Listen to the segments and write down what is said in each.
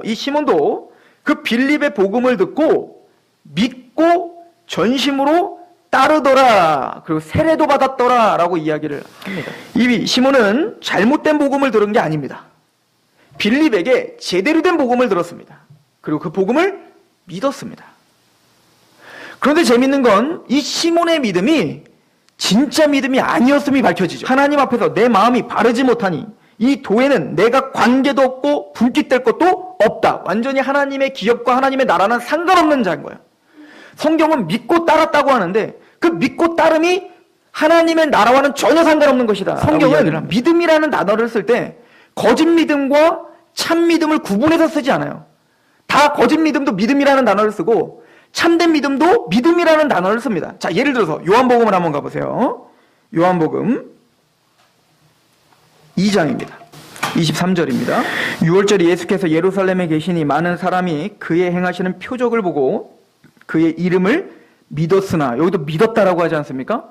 이 시몬도 그 빌립의 복음을 듣고 믿고 전심으로 따르더라. 그리고 세례도 받았더라 라고 이야기를 합니다. 이 시몬은 잘못된 복음을 들은 게 아닙니다. 빌립에게 제대로 된 복음을 들었습니다. 그리고 그 복음을 믿었습니다. 그런데 재밌는 건 이 시몬의 믿음이 진짜 믿음이 아니었음이 밝혀지죠. 하나님 앞에서 내 마음이 바르지 못하니 이 도에는 내가 관계도 없고 분깃될 것도 없다. 완전히 하나님의 기업과 하나님의 나라는 상관없는 자인 거예요. 성경은 믿고 따랐다고 하는데 그 믿고 따름이 하나님의 나라와는 전혀 상관없는 것이다. 성경은 믿음이라는 단어를 쓸 때 거짓 믿음과 참 믿음을 구분해서 쓰지 않아요. 다 거짓 믿음도 믿음이라는 단어를 쓰고 참된 믿음도 믿음이라는 단어를 씁니다. 자, 예를 들어서 요한복음을 한번 가보세요. 요한복음 2장입니다. 23절입니다. 6월절에 예수께서 예루살렘에 계시니 많은 사람이 그의 행하시는 표적을 보고 그의 이름을 믿었으나, 여기도 믿었다라고 하지 않습니까?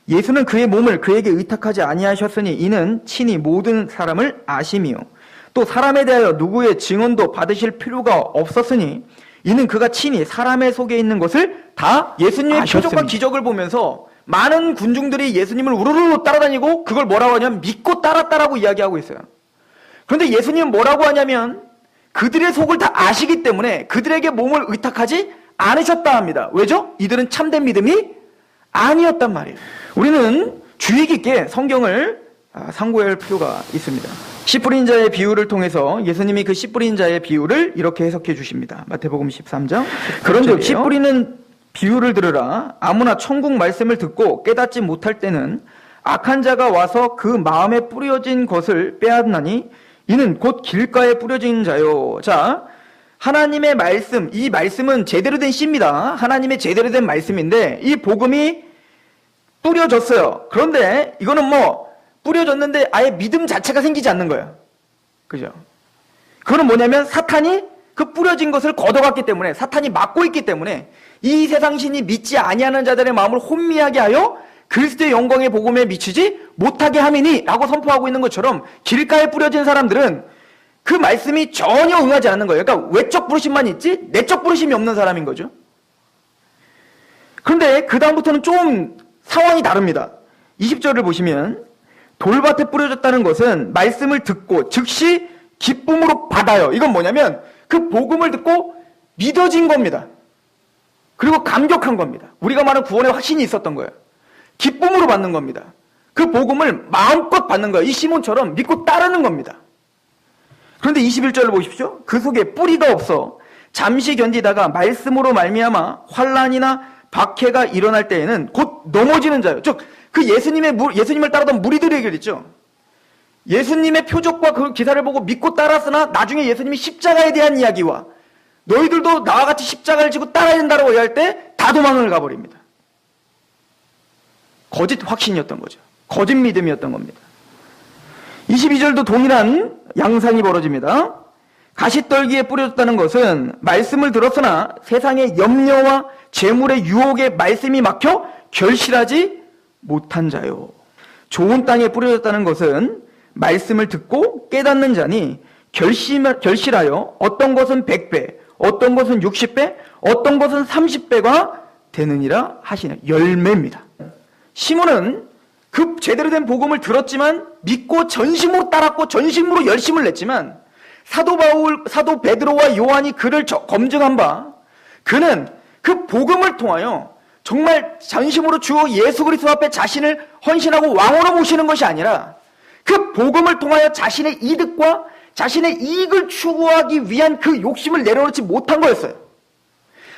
예수는 그의 몸을 그에게 의탁하지 아니하셨으니 이는 친히 모든 사람을 아심이요 또 사람에 대하여 누구의 증언도 받으실 필요가 없었으니 이는 그가 친히 사람의 속에 있는 것을 다 예수님의 표적과 기적을 보면서 많은 군중들이 예수님을 우르르 따라다니고 그걸 뭐라고 하냐면 믿고 따랐다라고 이야기하고 있어요. 그런데 예수님은 뭐라고 하냐면 그들의 속을 다 아시기 때문에 그들에게 몸을 의탁하지 않으셨다 합니다. 왜죠? 이들은 참된 믿음이 아니었단 말이에요. 우리는 주의 깊게 성경을 상고해야 할 필요가 있습니다. 씨 뿌린 자의 비유를 통해서 예수님이 그 씨 뿌린 자의 비유를 이렇게 해석해 주십니다. 마태복음 13장. 그런즉 씨 뿌리는 비유를 들으라. 아무나 천국 말씀을 듣고 깨닫지 못할 때는 악한 자가 와서 그 마음에 뿌려진 것을 빼앗나니 이는 곧 길가에 뿌려진 자요. 자, 하나님의 말씀, 이 말씀은 제대로 된 씨입니다. 하나님의 제대로 된 말씀인데 이 복음이 뿌려졌어요. 그런데 이거는 뿌려졌는데 아예 믿음 자체가 생기지 않는 거예요. 그죠? 그거는 뭐냐면 사탄이 그 뿌려진 것을 걷어갔기 때문에, 사탄이 막고 있기 때문에 이 세상 신이 믿지 아니하는 자들의 마음을 혼미하게 하여 그리스도의 영광의 복음에 미치지 못하게 함이니 라고 선포하고 있는 것처럼 길가에 뿌려진 사람들은 그 말씀이 전혀 응하지 않는 거예요. 그러니까 외적 부르심만 있지 내적 부르심이 없는 사람인 거죠. 그런데 그 다음부터는 좀 상황이 다릅니다. 20절을 보시면 돌밭에 뿌려졌다는 것은 말씀을 듣고 즉시 기쁨으로 받아요. 이건 뭐냐면 그 복음을 듣고 믿어진 겁니다. 그리고 감격한 겁니다. 우리가 말하는 구원의 확신이 있었던 거예요. 기쁨으로 받는 겁니다. 그 복음을 마음껏 받는 거예요. 이 시몬처럼 믿고 따르는 겁니다. 그런데 21절을 보십시오. 그 속에 뿌리가 없어 잠시 견디다가 말씀으로 말미암아 환난이나 박해가 일어날 때에는 곧 넘어지는 자요. 즉 그 예수님을 따르던 무리들에게 그랬죠. 예수님의 표적과 그 기사를 보고 믿고 따랐으나 나중에 예수님이 십자가에 대한 이야기와 너희들도 나와 같이 십자가를 지고 따라야 된다고 이야기할 때 다 도망을 가버립니다. 거짓 확신이었던 거죠. 거짓 믿음이었던 겁니다. 22절도 동일한 양상이 벌어집니다. 가시떨기에 뿌려졌다는 것은 말씀을 들었으나 세상의 염려와 재물의 유혹에 말씀이 막혀 결실하지 못한 자요. 좋은 땅에 뿌려졌다는 것은 말씀을 듣고 깨닫는 자니 결실하여 어떤 것은 100배, 어떤 것은 60배, 어떤 것은 30배가 되느니라 하시네. 열매입니다. 시몬은 그 제대로 된 복음을 들었지만 믿고 전심으로 따랐고 전심으로 열심을 냈지만 사도 베드로와 요한이 그를 검증한 바 그는 그 복음을 통하여 정말 전심으로 주 예수 그리스도 앞에 자신을 헌신하고 왕으로 모시는 것이 아니라 그 복음을 통하여 자신의 이득과 자신의 이익을 추구하기 위한 그 욕심을 내려놓지 못한 거였어요.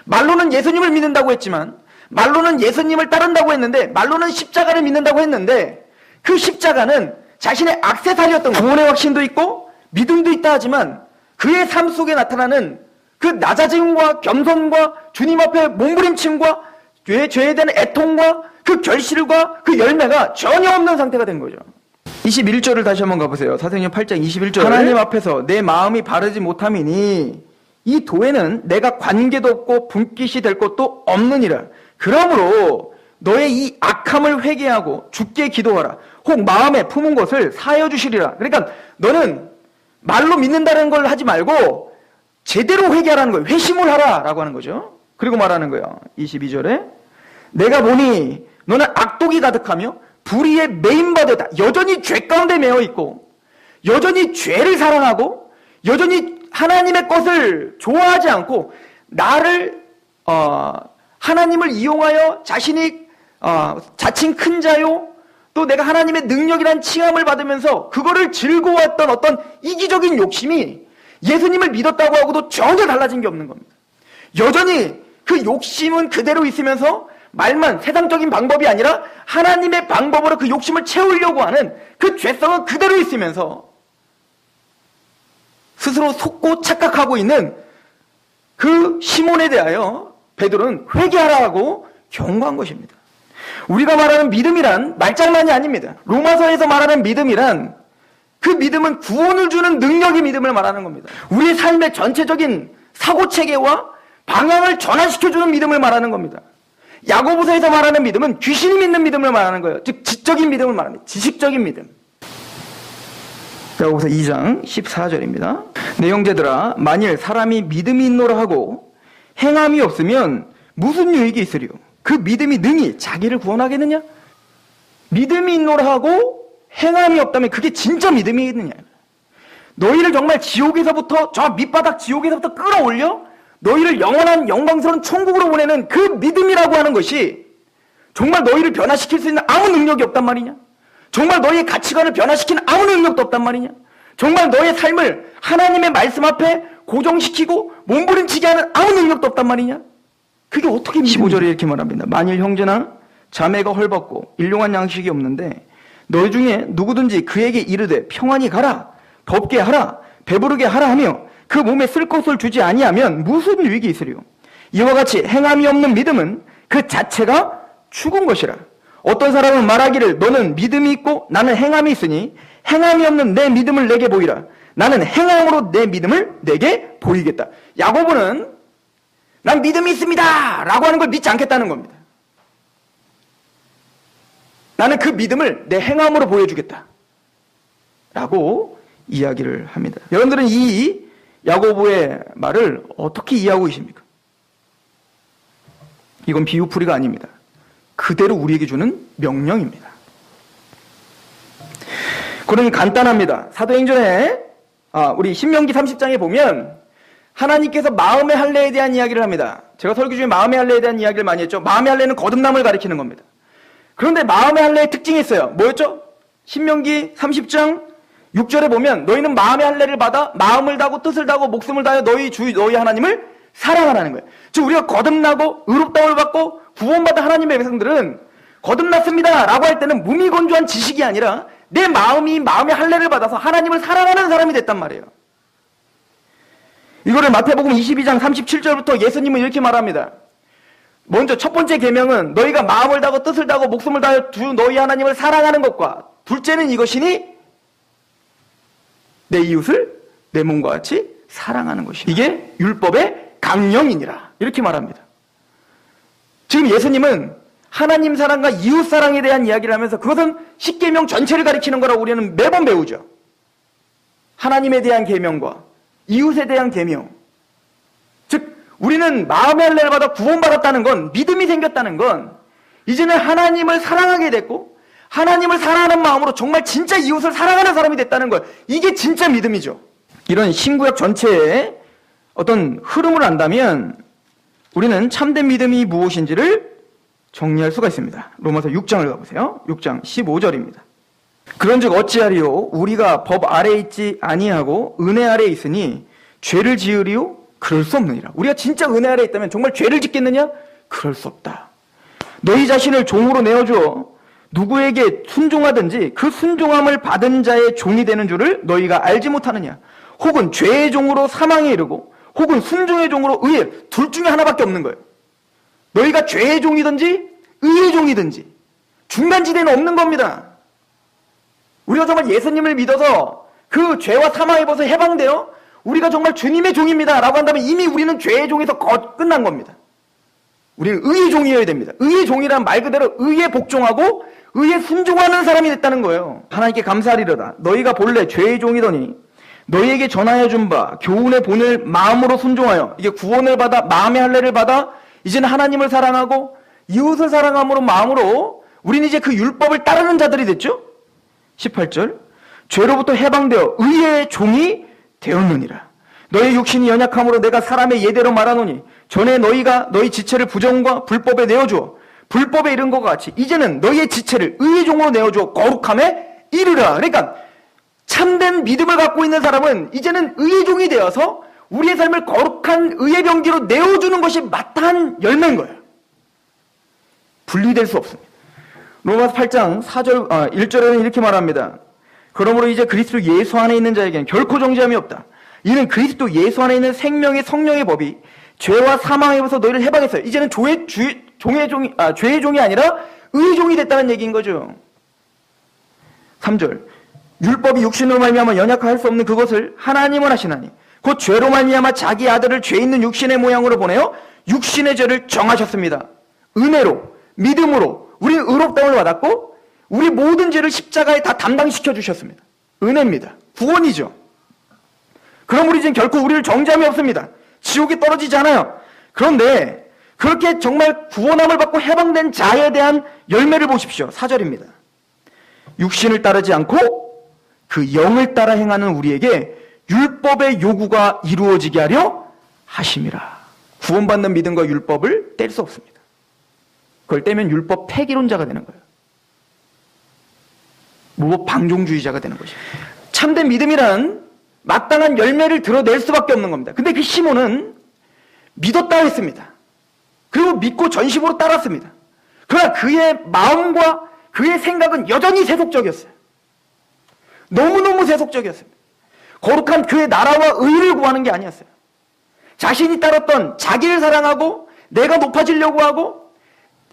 말로는 예수님을 믿는다고 했지만, 말로는 예수님을 따른다고 했는데, 말로는 십자가를 믿는다고 했는데 그 십자가는 자신의 액세서리였던 거예요. 구원의 확신도 있고 믿음도 있다 하지만 그의 삶 속에 나타나는 그 낮아짐과 겸손과 주님 앞에 몸부림침과 죄에 대한 애통과 그 결실과 그 열매가 전혀 없는 상태가 된 거죠. 21절을 다시 한번 가보세요. 사도행전 8장 21절. 하나님 앞에서 내 마음이 바르지 못함이니 이 도에는 내가 관계도 없고 분깃이 될 것도 없느니라. 그러므로 너의 이 악함을 회개하고 주께 기도하라. 혹 마음에 품은 것을 사하여 주시리라. 그러니까 너는 말로 믿는다는 걸 하지 말고 제대로 회개하라는 거예요. 회심을 하라라고 하는 거죠. 그리고 말하는 거예요. 22절에 내가 보니 너는 악독이 가득하며 불의에 매인받았다. 여전히 죄 가운데 매여 있고 여전히 죄를 사랑하고 여전히 하나님의 것을 좋아하지 않고 나를 하나님을 이용하여 자신이 자칭 큰 자요 또 내가 하나님의 능력이란 칭함을 받으면서 그거를 즐거워했던 어떤 이기적인 욕심이 예수님을 믿었다고 하고도 전혀 달라진 게 없는 겁니다. 여전히 그 욕심은 그대로 있으면서 말만 세상적인 방법이 아니라 하나님의 방법으로 그 욕심을 채우려고 하는 그 죄성은 그대로 있으면서 스스로 속고 착각하고 있는 그 시몬에 대하여 베드로는 회개하라고 경고한 것입니다. 우리가 말하는 믿음이란 말장난이 아닙니다. 로마서에서 말하는 믿음이란 그 믿음은 구원을 주는 능력의 믿음을 말하는 겁니다. 우리의 삶의 전체적인 사고체계와 방향을 전환시켜주는 믿음을 말하는 겁니다. 야고보서에서 말하는 믿음은 귀신이 믿는 믿음을 말하는 거예요. 즉 지적인 믿음을 말합니다. 지식적인 믿음. 야고보서 2장 14절입니다. 내 형제들아 만일 사람이 믿음이 있노라 하고 행함이 없으면 무슨 유익이 있으리요? 그 믿음이 능히 자기를 구원하겠느냐? 믿음이 있노라 하고 행함이 없다면 그게 진짜 믿음이겠느냐? 너희를 정말 지옥에서부터 저 밑바닥 지옥에서부터 끌어올려 너희를 영원한 영광스러운 천국으로 보내는 그 믿음이라고 하는 것이 정말 너희를 변화시킬 수 있는 아무 능력이 없단 말이냐? 정말 너희의 가치관을 변화시키는 아무 능력도 없단 말이냐? 정말 너의 삶을 하나님의 말씀 앞에 고정시키고 몸부림치게 하는 아무 능력도 없단 말이냐? 그게 어떻게 믿음이냐? 15절에 이렇게 말합니다. 만일 형제나 자매가 헐벗고 일용할 양식이 없는데 너희 중에 누구든지 그에게 이르되 평안히 가라, 덥게 하라, 배부르게 하라 하며 그 몸에 쓸 것을 주지 아니하면 무슨 유익이 있으리요? 이와 같이 행함이 없는 믿음은 그 자체가 죽은 것이라. 어떤 사람은 말하기를 너는 믿음이 있고 나는 행함이 있으니 행함이 없는 내 믿음을 내게 보이라. 나는 행함으로 내 믿음을 내게 보이겠다. 야고보는 난 믿음이 있습니다 라고 하는 걸 믿지 않겠다는 겁니다. 나는 그 믿음을 내 행함으로 보여주겠다 라고 이야기를 합니다. 여러분들은 이 야고보의 말을 어떻게 이해하고 계십니까? 이건 비유풀이가 아닙니다. 그대로 우리에게 주는 명령입니다. 그러니 간단합니다. 사도행전에 우리 신명기 30장에 보면 하나님께서 마음의 할례에 대한 이야기를 합니다. 제가 설교 중에 마음의 할례에 대한 이야기를 많이 했죠. 마음의 할례는 거듭남을 가리키는 겁니다. 그런데 마음의 할례의 특징이 있어요. 뭐였죠? 신명기 30장 6절에 보면 너희는 마음의 할례를 받아 마음을 다하고 뜻을 다하고 목숨을 다하여 너희 하나님을 사랑하라는 거예요. 즉 우리가 거듭나고 의롭다움을 받고 구원받은 하나님의 백성들은 거듭났습니다 라고 할 때는 무미건조한 지식이 아니라 내 마음이 마음의 할례를 받아서 하나님을 사랑하는 사람이 됐단 말이에요. 이거를 마태복음 22장 37절부터 예수님은 이렇게 말합니다. 먼저 첫 번째 계명은 너희가 마음을 다하고 뜻을 다하고 목숨을 다하여 주 너희 하나님을 사랑하는 것과 둘째는 이것이니 내 이웃을 내 몸과 같이 사랑하는 것이다. 이게 율법의 강령이니라 이렇게 말합니다. 지금 예수님은 하나님 사랑과 이웃 사랑에 대한 이야기를 하면서 그것은 십계명 전체를 가리키는 거라고 우리는 매번 배우죠. 하나님에 대한 계명과 이웃에 대한 계명. 즉 우리는 마음의 할례를 받아 구원받았다는 건, 믿음이 생겼다는 건 이제는 하나님을 사랑하게 됐고 하나님을 사랑하는 마음으로 정말 진짜 이웃을 사랑하는 사람이 됐다는 걸, 이게 진짜 믿음이죠. 이런 신구약 전체에 어떤 흐름을 안다면 우리는 참된 믿음이 무엇인지를 정리할 수가 있습니다. 로마서 6장을 가보세요. 6장 15절입니다. 그런즉 어찌하리요? 우리가 법 아래에 있지 아니하고 은혜 아래에 있으니 죄를 지으리요? 그럴 수 없느니라. 우리가 진짜 은혜 아래에 있다면 정말 죄를 짓겠느냐? 그럴 수 없다. 너희 자신을 종으로 내어주어 누구에게 순종하든지 그 순종함을 받은 자의 종이 되는 줄을 너희가 알지 못하느냐? 혹은 죄의 종으로 사망에 이르고 혹은 순종의 종으로 의에, 둘 중에 하나밖에 없는 거예요. 너희가 죄의 종이든지 의의 종이든지 중간지대는 없는 겁니다. 우리가 정말 예수님을 믿어서 그 죄와 사망에 벗어 해방되어 우리가 정말 주님의 종입니다 라고 한다면 이미 우리는 죄의 종에서 끝난 겁니다. 우리는 의의 종이어야 됩니다. 의의 종이란 말 그대로 의에 복종하고 의에 순종하는 사람이 됐다는 거예요. 하나님께 감사하리로다. 너희가 본래 죄의 종이더니 너희에게 전하여 준 바 교훈의 본을 마음으로 순종하여, 이게 구원을 받아 마음의 할례를 받아 이제는 하나님을 사랑하고 이웃을 사랑함으로 마음으로 우리는 이제 그 율법을 따르는 자들이 됐죠. 18절, 죄로부터 해방되어 의의 종이 되었느니라. 너희 육신이 연약함으로 내가 사람의 예대로 말하노니 전에 너희가 너희 지체를 부정과 불법에 내어주어 불법에 이른 것과 같이 이제는 너희의 지체를 의의 종으로 내어주어 거룩함에 이르라. 그러니까 참된 믿음을 갖고 있는 사람은 이제는 의의 종이 되어서 우리의 삶을 거룩한 의의 병기로 내어주는 것이 마땅한 열매인 거예요. 분리될 수 없습니다. 로마서 8장 1절에는 이렇게 말합니다. 그러므로 이제 그리스도 예수 안에 있는 자에게는 결코 정죄함이 없다. 이는 그리스도 예수 안에 있는 생명의 성령의 법이 죄와 사망의 법에서 너희를 해방했어요. 이제는 죄의 종이 아니라 의의 종이 됐다는 얘기인 거죠. 3절, 율법이 육신으로 말미암아 연약할 수 없는 그것을 하나님은 하시나니 곧 죄로 말미암아 자기 아들을 죄 있는 육신의 모양으로 보내어 육신의 죄를 정하셨습니다. 은혜로 믿음으로 우리는 의롭다움을 받았고 우리 모든 죄를 십자가에 다 담당시켜 주셨습니다. 은혜입니다. 구원이죠. 그러므로 이제 결코 우리를 정죄함이 없습니다. 지옥에 떨어지지 않아요. 그런데 그렇게 정말 구원함을 받고 해방된 자에 대한 열매를 보십시오. 4절입니다. 육신을 따르지 않고 그 영을 따라 행하는 우리에게 율법의 요구가 이루어지게 하려 하심이라. 구원받는 믿음과 율법을 뗄 수 없습니다. 그걸 떼면 율법 폐기론자가 되는 거예요. 무법 방종주의자가 되는 것이에요. 참된 믿음이란 마땅한 열매를 드러낼 수밖에 없는 겁니다. 근데 그 시몬은 믿었다 했습니다. 그리고 믿고 전심으로 따랐습니다. 그러나 그의 마음과 그의 생각은 여전히 세속적이었어요. 너무너무 세속적이었습니다. 거룩한 그의 나라와 의를 구하는 게 아니었어요. 자신이 따랐던 자기를 사랑하고 내가 높아지려고 하고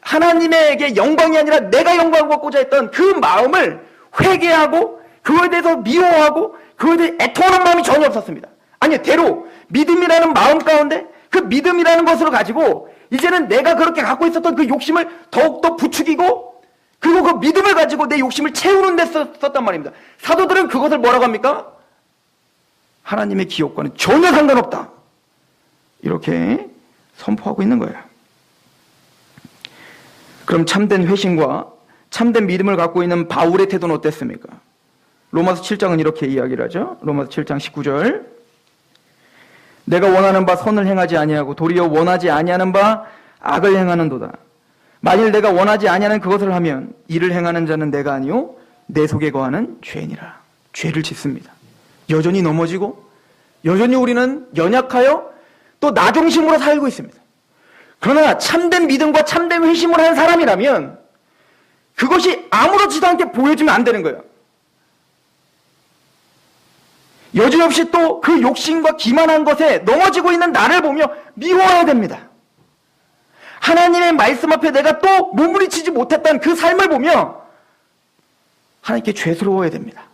하나님에게 영광이 아니라 내가 영광을 받고자 했던 그 마음을 회개하고 그거에 대해서 미워하고 그거에 대해 애통하는 마음이 전혀 없었습니다. 아니, 대로 믿음이라는 마음 가운데 그 믿음이라는 것으로 가지고 이제는 내가 그렇게 갖고 있었던 그 욕심을 더욱더 부추기고 그리고 그 믿음을 가지고 내 욕심을 채우는 데 썼단 말입니다. 사도들은 그것을 뭐라고 합니까? 하나님의 기업과는 전혀 상관없다. 이렇게 선포하고 있는 거예요. 그럼 참된 회심과 참된 믿음을 갖고 있는 바울의 태도는 어땠습니까? 로마서 7장은 이렇게 이야기를 하죠. 로마서 7장 19절. 내가 원하는 바 선을 행하지 아니하고 도리어 원하지 아니하는 바 악을 행하는도다. 만일 내가 원하지 아니하는 그것을 하면 이를 행하는 자는 내가 아니요 내 속에 거하는 죄니라. 죄를 짓습니다. 여전히 넘어지고 여전히 우리는 연약하여 또 나 중심으로 살고 있습니다. 그러나 참된 믿음과 참된 회심을 한 사람이라면 그것이 아무렇지도 않게 보여지면 안 되는 거예요. 여지없이 또 그 욕심과 기만한 것에 넘어지고 있는 나를 보며 미워해야 됩니다. 하나님의 말씀 앞에 내가 또 몸부림치지 못했던 그 삶을 보며 하나님께 죄스러워야 됩니다.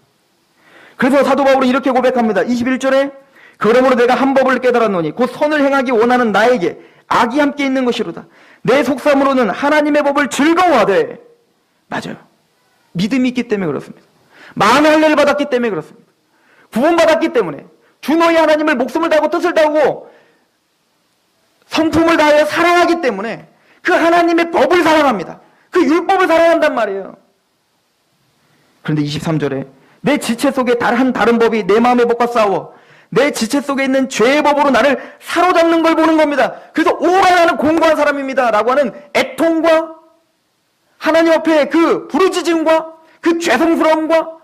그래서 사도 바울은 이렇게 고백합니다. 21절에 그러므로 내가 한 법을 깨달았노니 곧 선을 행하기 원하는 나에게 악이 함께 있는 것이로다. 내 속삼으로는 하나님의 법을 즐거워하되. 맞아요. 믿음이 있기 때문에 그렇습니다. 마음의 할례를 받았기 때문에 그렇습니다. 구원받았기 때문에 주 너희 하나님을 목숨을 다하고 뜻을 다하고 성품을 다하여 사랑하기 때문에 그 하나님의 법을 사랑합니다. 그 율법을 사랑한단 말이에요. 그런데 23절에 내 지체 속에 다른 법이 내 마음의 법과 싸워 내 지체 속에 있는 죄의 법으로 나를 사로잡는 걸 보는 겁니다. 그래서 오라 나는 공고한 사람입니다 라고 하는 애통과 하나님 앞에 그 부르짖음과 그 죄송스러움과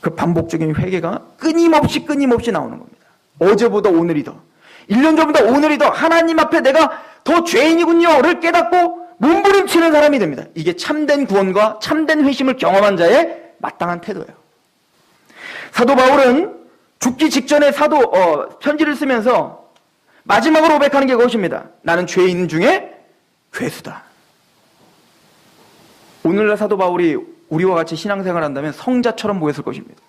그 반복적인 회개가 끊임없이 나오는 겁니다. 어제보다 오늘이 더, 1년 전보다 오늘이 더 하나님 앞에 내가 더 죄인이군요를 깨닫고 몸부림치는 사람이 됩니다. 이게 참된 구원과 참된 회심을 경험한 자의 마땅한 태도예요. 사도 바울은 죽기 직전에 편지를 쓰면서 마지막으로 고백하는 게 그것입니다. 나는 죄인 중에 괴수다. 오늘날 사도 바울이 우리와 같이 신앙생활을 한다면 성자처럼 보였을 것입니다.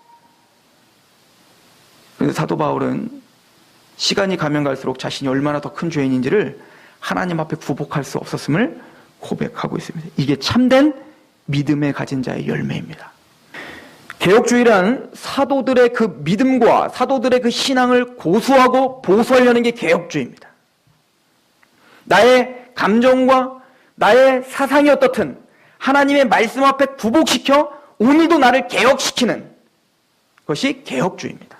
그런데 사도 바울은 시간이 가면 갈수록 자신이 얼마나 더 큰 죄인인지를 하나님 앞에 구복할 수 없었음을 고백하고 있습니다. 이게 참된 믿음에 가진 자의 열매입니다. 개혁주의란 사도들의 그 믿음과 사도들의 그 신앙을 고수하고 보수하려는 게 개혁주의입니다. 나의 감정과 나의 사상이 어떻든 하나님의 말씀 앞에 굴복시켜 오늘도 나를 개혁시키는 것이 개혁주의입니다.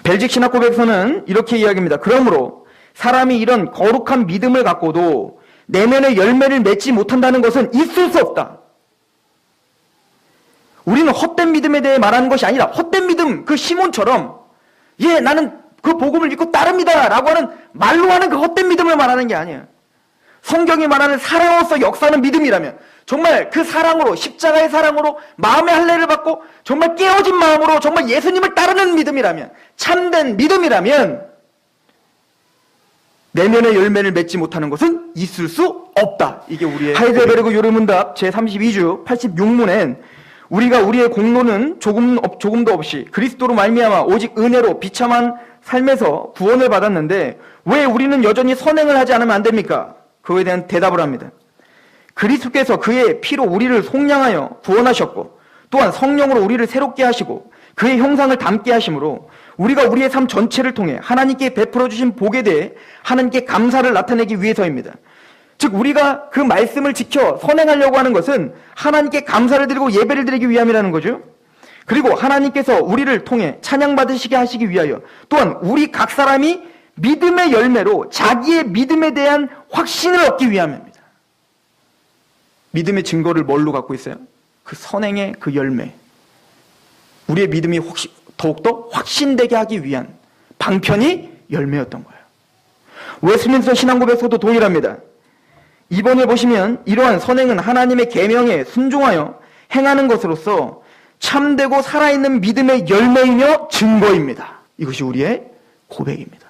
벨직 신학 고백서는 이렇게 이야기합니다. 그러므로 사람이 이런 거룩한 믿음을 갖고도 내면의 열매를 맺지 못한다는 것은 있을 수 없다. 우리는 헛된 믿음에 대해 말하는 것이 아니라 헛된 믿음, 그 시몬처럼 나는 그 복음을 믿고 따릅니다 라고 하는 말로 하는 그 헛된 믿음을 말하는 게 아니에요. 성경이 말하는 사랑으로서 역사하는 믿음이라면, 정말 그 사랑으로, 십자가의 사랑으로 마음의 할례를 받고 정말 깨어진 마음으로 정말 예수님을 따르는 믿음이라면, 참된 믿음이라면 내면의 열매를 맺지 못하는 것은 있을 수 없다. 이게 우리의 하이델베르그 요르문답 제32주 86문엔 우리가 우리의 공로는 조금도 없이 그리스도로 말미암아 오직 은혜로 비참한 삶에서 구원을 받았는데 왜 우리는 여전히 선행을 하지 않으면 안 됩니까? 그거에 대한 대답을 합니다. 그리스도께서 그의 피로 우리를 속량하여 구원하셨고 또한 성령으로 우리를 새롭게 하시고 그의 형상을 닮게 하심으로 우리가 우리의 삶 전체를 통해 하나님께 베풀어 주신 복에 대해 하나님께 감사를 나타내기 위해서입니다. 즉 우리가 그 말씀을 지켜 선행하려고 하는 것은 하나님께 감사를 드리고 예배를 드리기 위함이라는 거죠. 그리고 하나님께서 우리를 통해 찬양받으시게 하시기 위하여 또한 우리 각 사람이 믿음의 열매로 자기의 믿음에 대한 확신을 얻기 위함입니다. 믿음의 증거를 뭘로 갖고 있어요? 그 선행의 그 열매. 우리의 믿음이 더욱더 확신되게 하기 위한 방편이 열매였던 거예요. 웨스민스터 신앙고백서도 동일합니다. 이번에 보시면 이러한 선행은 하나님의 계명에 순종하여 행하는 것으로서 참되고 살아있는 믿음의 열매이며 증거입니다. 이것이 우리의 고백입니다.